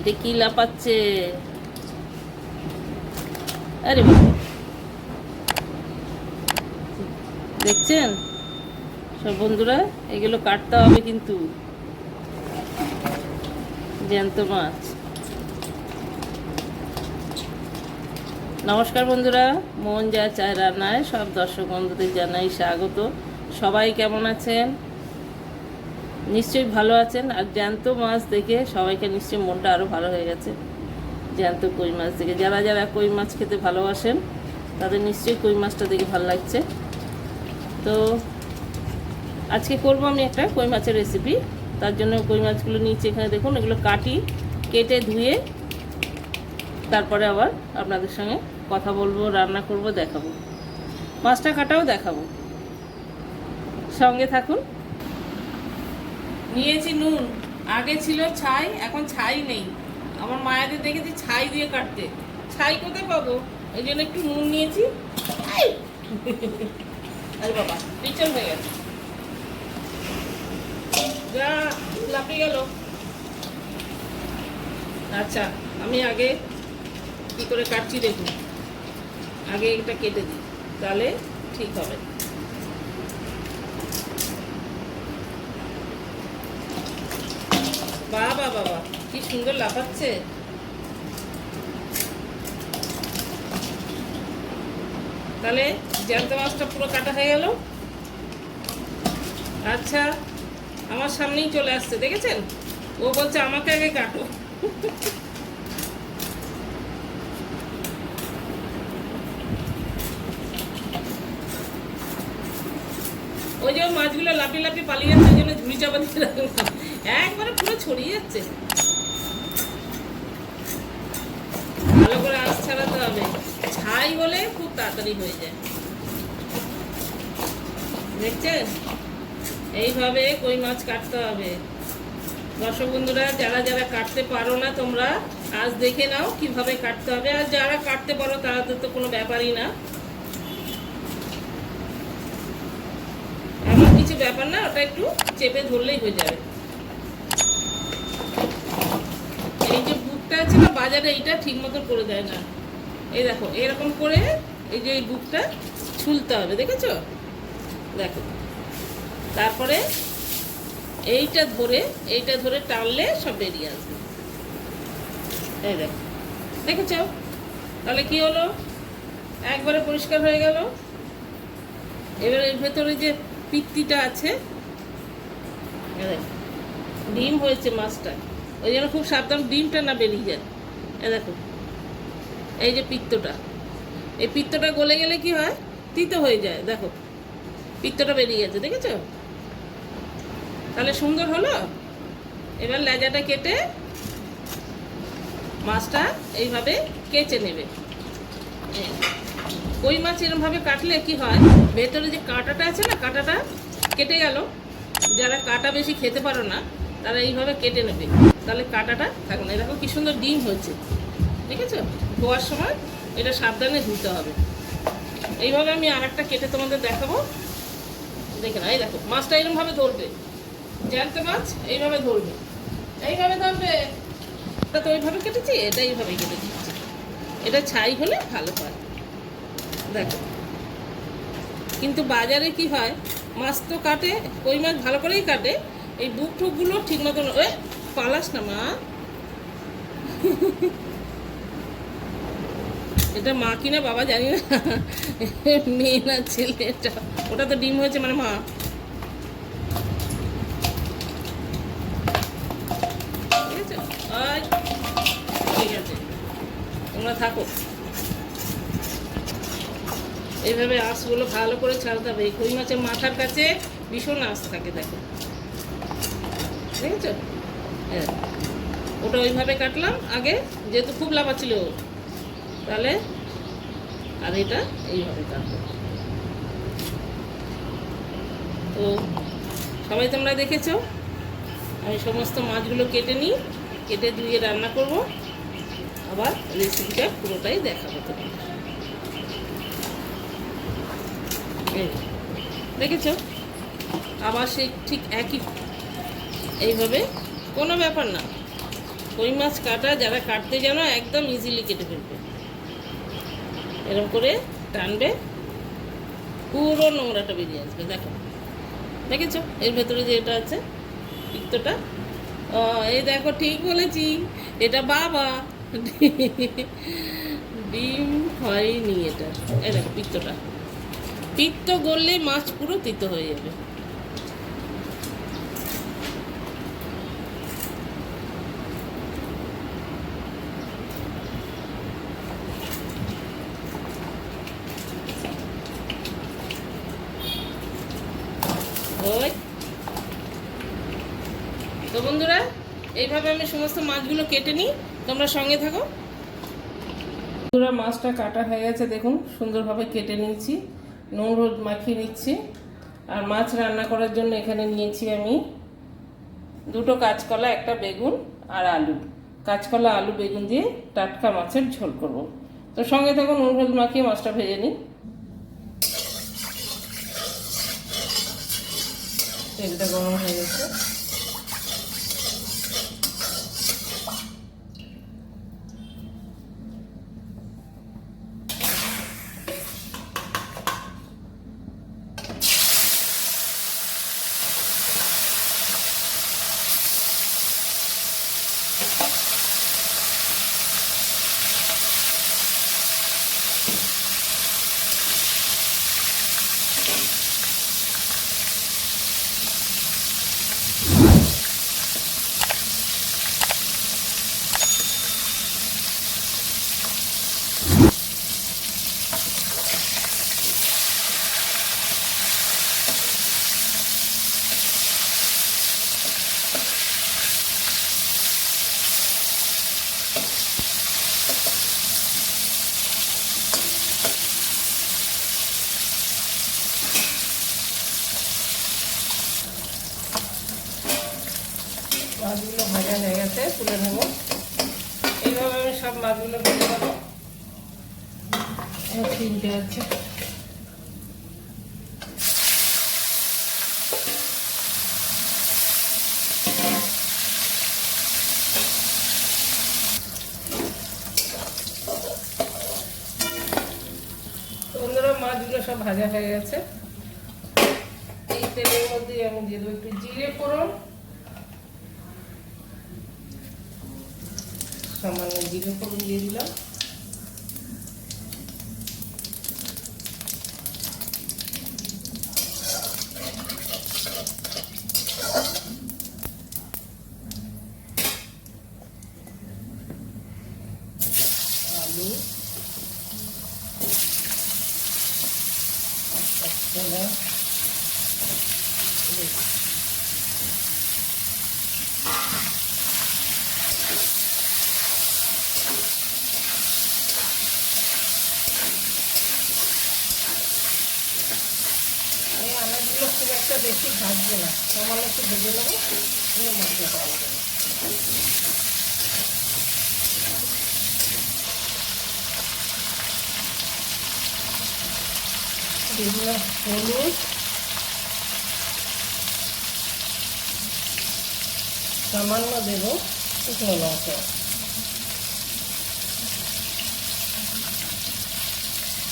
এটা কি লাপাচ্ছে? আরে বাবা, দেখছেন সব বন্ধুরা, এগুলো কাটতে হবে কিন্তু, জ্যান্ত মাছ। নমস্কার বন্ধুরা, মন যা চায় রান্নায় সব দর্শক বন্ধুদের জানাই স্বাগত। সবাই কেমন আছেন? নিশ্চয়ই ভালো আছেন। আর জ্যান্ত মাছ দেখে সবাইকে নিশ্চয়ই মনটা আরও ভালো হয়ে গেছে। জ্যান্ত কই মাছ দেখে, যারা যারা কই মাছ খেতে ভালোবাসেন তাদের নিশ্চয়ই কই মাছটা দেখে ভালো লাগছে। তো আজকে করব আমি একটা কই মাছের রেসিপি। তার জন্য কই মাছগুলো নিচে এখানে দেখুন, এগুলো কেটে ধুয়ে তারপরে আবার আপনাদের সঙ্গে কথা বলবো, রান্না করব, দেখাবো, মাছটা কাটাও দেখাবো। সঙ্গে থাকুন। নিয়েছি নুন, আগে ছিল ছাই, এখন ছাই নেই। আমার মায়েদের দেখেছি ছাই দিয়ে কাটতে, ছাই কোথায় পাবো, এই জন্য একটু নুন নিয়েছি। আরে বাবা, পিছল হয়ে গেছে, যা লাফিয়ে গেল। আচ্ছা, আমি আগে কি করে কাটছি দেখুন, আগে এটা কেটে দিই, তাহলে ঠিক হবে। বাবা বাবা, কি সুন্দর লাফাচ্ছে। তাহলে জ্যান্ত মাছটা পুরো কাটা হয়ে গেল। আচ্ছা, আমার সামনেই চলে আসছে, দেখেছেন? ও বলছে আমাকে আগে কাটো। ওই যে মাছগুলো লাফিয়ে লাফিয়ে পালিয়ে যাচ্ছে, ওই জন্য ঝুড়ি চাপা দিয়ে একবারে পুরো ছড়িয়ে যাচ্ছে। ভালো করে আঁচ ছাড়াতে হবে, ছাই হলে খুব তাড়াতাড়ি হয়ে যায়। দেখছেন, এইভাবে কই মাছ কাটতে হবে। দর্শক বন্ধুরা, যারা যারা কাটতে পারো না তোমরা আজ দেখে নাও কিভাবে কাটতে হবে। আর যারা কাটতে পারো তাদের তো কোনো ব্যাপারই না, এমন কিছু ব্যাপার না, ওটা একটু চেপে ধরলেই হয়ে যাবে। এই যে বুকটা আছে না বাজারে, এইটা ঠিক মতো করে দেয় না। এই দেখো, এরকম করে এই যে এই বুকটা ছুলতে হবে, দেখেছো? দেখো, তারপরে এইটা ধরে টানলে সব বেরিয়ে আসবে। এই দেখো, দেখেছ? তাহলে কি হলো, একবারে পরিষ্কার হয়ে গেল। এবার এর ভেতরে যে পিত্তিটা আছে, ডিম হয়েছে মাছটা, ওই জন্য খুব সাবধান ডিমটা না বেরিয়ে যায়। দেখো, এই যে পিত্তটা, এই পিত্তটা গলে গেলে কি হয়, তিতো হয়ে যায়। দেখো, পিত্তটা বেরিয়ে গেছে, দেখেছো? তাহলে সুন্দর হলো। এবার লেজাটা কেটে মাছটা এইভাবে কেচে নেবে। কই মাছ এরমভাবে কাটলে কি হয়, ভেতরে যে কাঁটাটা আছে না, কাঁটাটা কেটে গেল। যারা কাঁটা বেশি খেতে পারো না তারা এইভাবে কেটে নেবে, তাহলে কাঁটাটা থাকবে না। দেখো কি সুন্দর ডিম হয়েছে, দেখেছো? ধোয়ার সময় এটা সাবধানে ধুতে হবে। এইভাবে আমি আর একটা কেটে তোমাদের দেখাবো, দেখে না। এই দেখো, মাছটা এরমভাবে ধরবে, জ্যান্ত মাছ এইভাবে ধরবে, এইভাবে ধরবে। এটা তো ওইভাবে কেটেছি, এটা এইভাবে কেটে দিচ্ছি। এটা ছাই হলে ভালো হয়। দেখো, কিন্তু বাজারে কি হয়, মাছ তো কাটে, কই মাছ ভালো করেই কাটে, এই বুক ঠুকগুলো ঠিক মতন, ওই পালাস না মা। এটা মা কিনা বাবা জানি না, মেয়ে না ছেলে এটা, ওটা তো ডিম হয়েছে মানে মা। ঠিক আছে, তোমরা থাকো। এইভাবে আঁশগুলো ভালো করে ছাড়তে হবে। এই কই মাছের মাথার কাছে ভীষণ আঁশ থাকে, দেখো, দেখেছো? ওটা ওইভাবে কাটলাম আগে, যেহেতু খুব লাফা ছিল, তাহলে আর এটা এইভাবে কাটবো। তো সবাই তোমরা দেখেছো, আমি সমস্ত মাছগুলো কেটে নিই, কেটে ধুয়ে রান্না করব, আবার রেসিপিটা পুরোটাই দেখাবো তোমাদের। দেখেছো? আবার সেই ঠিক একই এইভাবে, কোনো ব্যাপার না, কই মাছ কাটা যারা কাটতে জানো একদম ইজিলি কেটে ফেলবে। এরকম করে টানবে, পুরো নোংরাটা বেরিয়ে আসবে। দেখো, দেখেছো এর ভেতরে যে এটা আছে পিত্তটা? এই দেখো, ঠিক বলেছি, এটা বাবা ডিম হয়নি এটা। এই দেখো পিত্তটা, পিত্ত গললে মাছ পুরো তিতো হয়ে যাবে। ওই তো বন্ধুরা, এইভাবে আমি সমস্ত মাছগুলো কেটে নিই, তোমরা সঙ্গে থাকো। বন্ধুরা, মাছটা কাটা হয়ে গেছে, দেখুন সুন্দরভাবে কেটে নিয়েছি, নুন হলুদ মাখিয়ে নিচ্ছি। আর মাছ রান্না করার জন্য এখানে নিয়েছি আমি 2টো কাঁচকলা, 1টা বেগুন আর আলু। কাঁচকলা, আলু, বেগুন দিয়ে টাটকা মাছের ঝোল করব। তো সঙ্গে থাকো, নুন হলুদ মাখিয়ে মাছটা ভেজে নিই। তেলটা গরম হয়ে গেছে, মাছগুলো ভাজা হয়ে গেছে, তুলে নেব। এইভাবে আমি সব মাছগুলো ভেজে নেবো। 3টে আছে। বন্ধুরা, মাছগুলো সব ভাজা হয়ে গেছে। এই তেলের মধ্যে আমি দিয়ে দেবো একটু জিরে ফোড়ন, সামান্য জিরে ফোড়ন দিয়ে দিলাম। আলু, কাঁচকলা, আনাজগুলো খুব একটা বেশি ভাজবো না, সামান্য একটু ভেজে নেবো, মশলা পাওয়া যাবে। দিয়ে দিলাম হলুদ, সামান্য দেবো শুকনো লঙ্কা,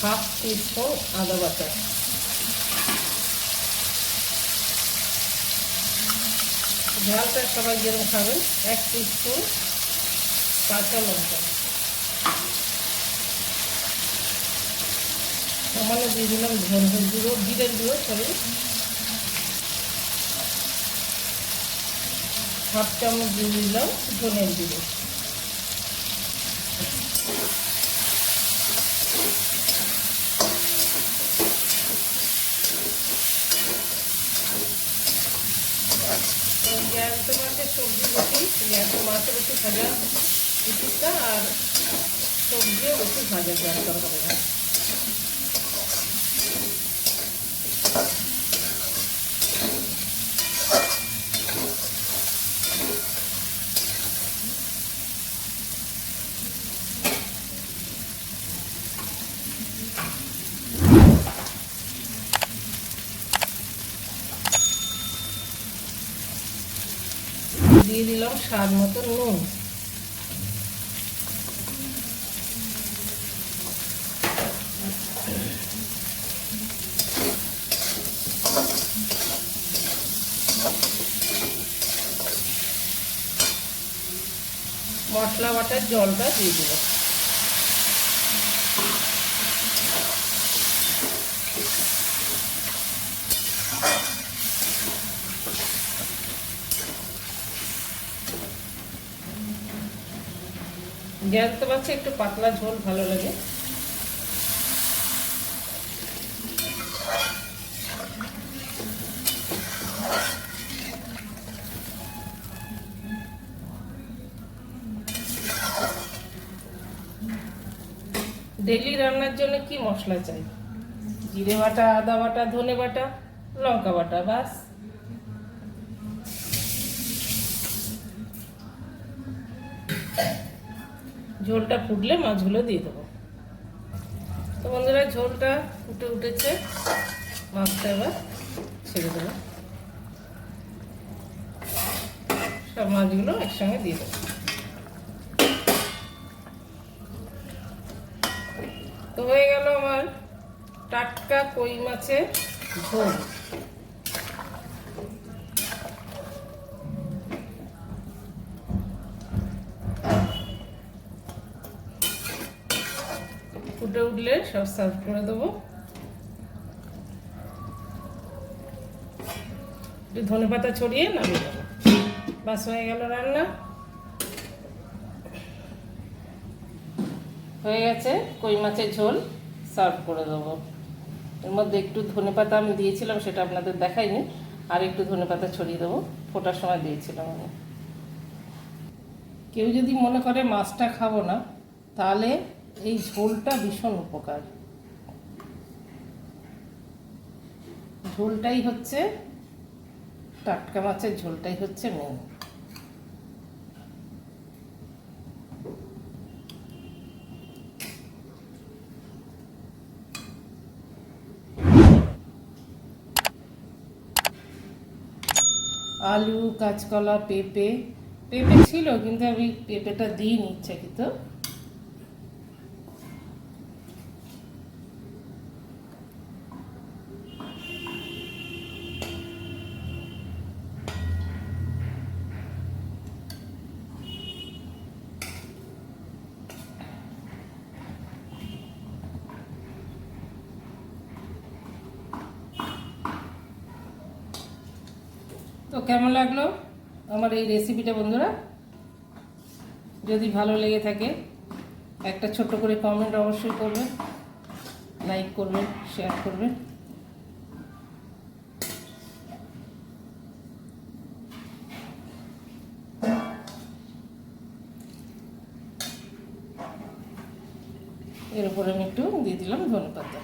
হাফ টিস্পুন আদা বাটা, ঝালটা সবাই যেরকম খাবেন, 1 টিস্পুন কাঁচা লঙ্কা, সামান্য দিয়ে দিলাম ধনের গুঁড়ো, জিরের গুঁড়ো, সরি, হাফ চামচ দিয়ে দিলাম ধনের গুঁড়ো। জ্যান্ত মাছের সবজি বেশি, জ্যান্ত মাছের বেশি ভাজা উচিতটা, আর সবজিও বেশি ভাজা দরকার হবে না। দিয়ে দিলাম স্বাদ মতো নুন। মশলা বাটার জলটা দিয়ে দেব। জানতে পারছি একটু পাতলা ঝোল ভালো লাগে। ডেলি রান্নার জন্য কি মশলা চাই? জিরে বাটা, আদা বাটা, ধনে বাটা, লঙ্কা বাটা, বাস। ঝোলটা ফুটলে মাছগুলো দিয়ে দেবো। তো বন্ধুরা, ঝোলটা ফুটে উঠেছে, মাছটা এবার ছেড়ে দেবো। সব মাছগুলো একসঙ্গে দিয়ে দেবো। তো হয়ে গেল আমার টাটকা কই মাছের ঝোল। ফুটে উঠলে সব সার্ভ করে দেবো। একটু ধনেপাতা ছড়িয়ে নামিয়ে দেবো। বাস হয়ে গেল রান্না। হয়ে গেছে কই মাছের ঝোল, সার্ভ করে দেবো। এর মধ্যে একটু ধনেপাতা আমি দিয়েছিলাম, সেটা আপনাদের দেখাইনি। আর একটু ধনেপাতা ছড়িয়ে দেবো, ফোটার সময় দিয়েছিলাম আমি। কেউ যদি মনে করে মাছটা খাবো না, তাহলে এই ঝোলটা ভীষণ উপকার। ঝোলটাই হচ্ছে, টাটকা মাছের ঝোলটাই হচ্ছে মেন। আলু, কাঁচকলা, পেঁপে ছিল, কিন্তু আমি পেঁপেটা দিইনি ইচ্ছাকৃত। তো কেমন লাগলো আমার এই রেসিপিটা বন্ধুরা? যদি ভালো লেগে থাকে একটা ছোট্ট করে কমেন্ট অবশ্যই করবেন, লাইক করবেন, শেয়ার করবেন। এর উপরে আমি একটু দিয়ে দিলাম ধনেপাতা।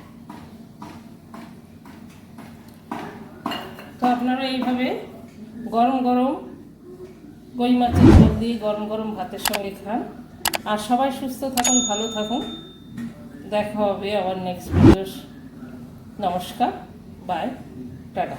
তো আপনারা এইভাবে গরম গরম কই মাছের ঝোল দিয়ে গরম গরম ভাতের সঙ্গে খান। আর সবাই সুস্থ থাকুন, ভালো থাকুন। দেখা হবে আবার নেক্সট ভিডিও। নমস্কার, বাই, টাটা।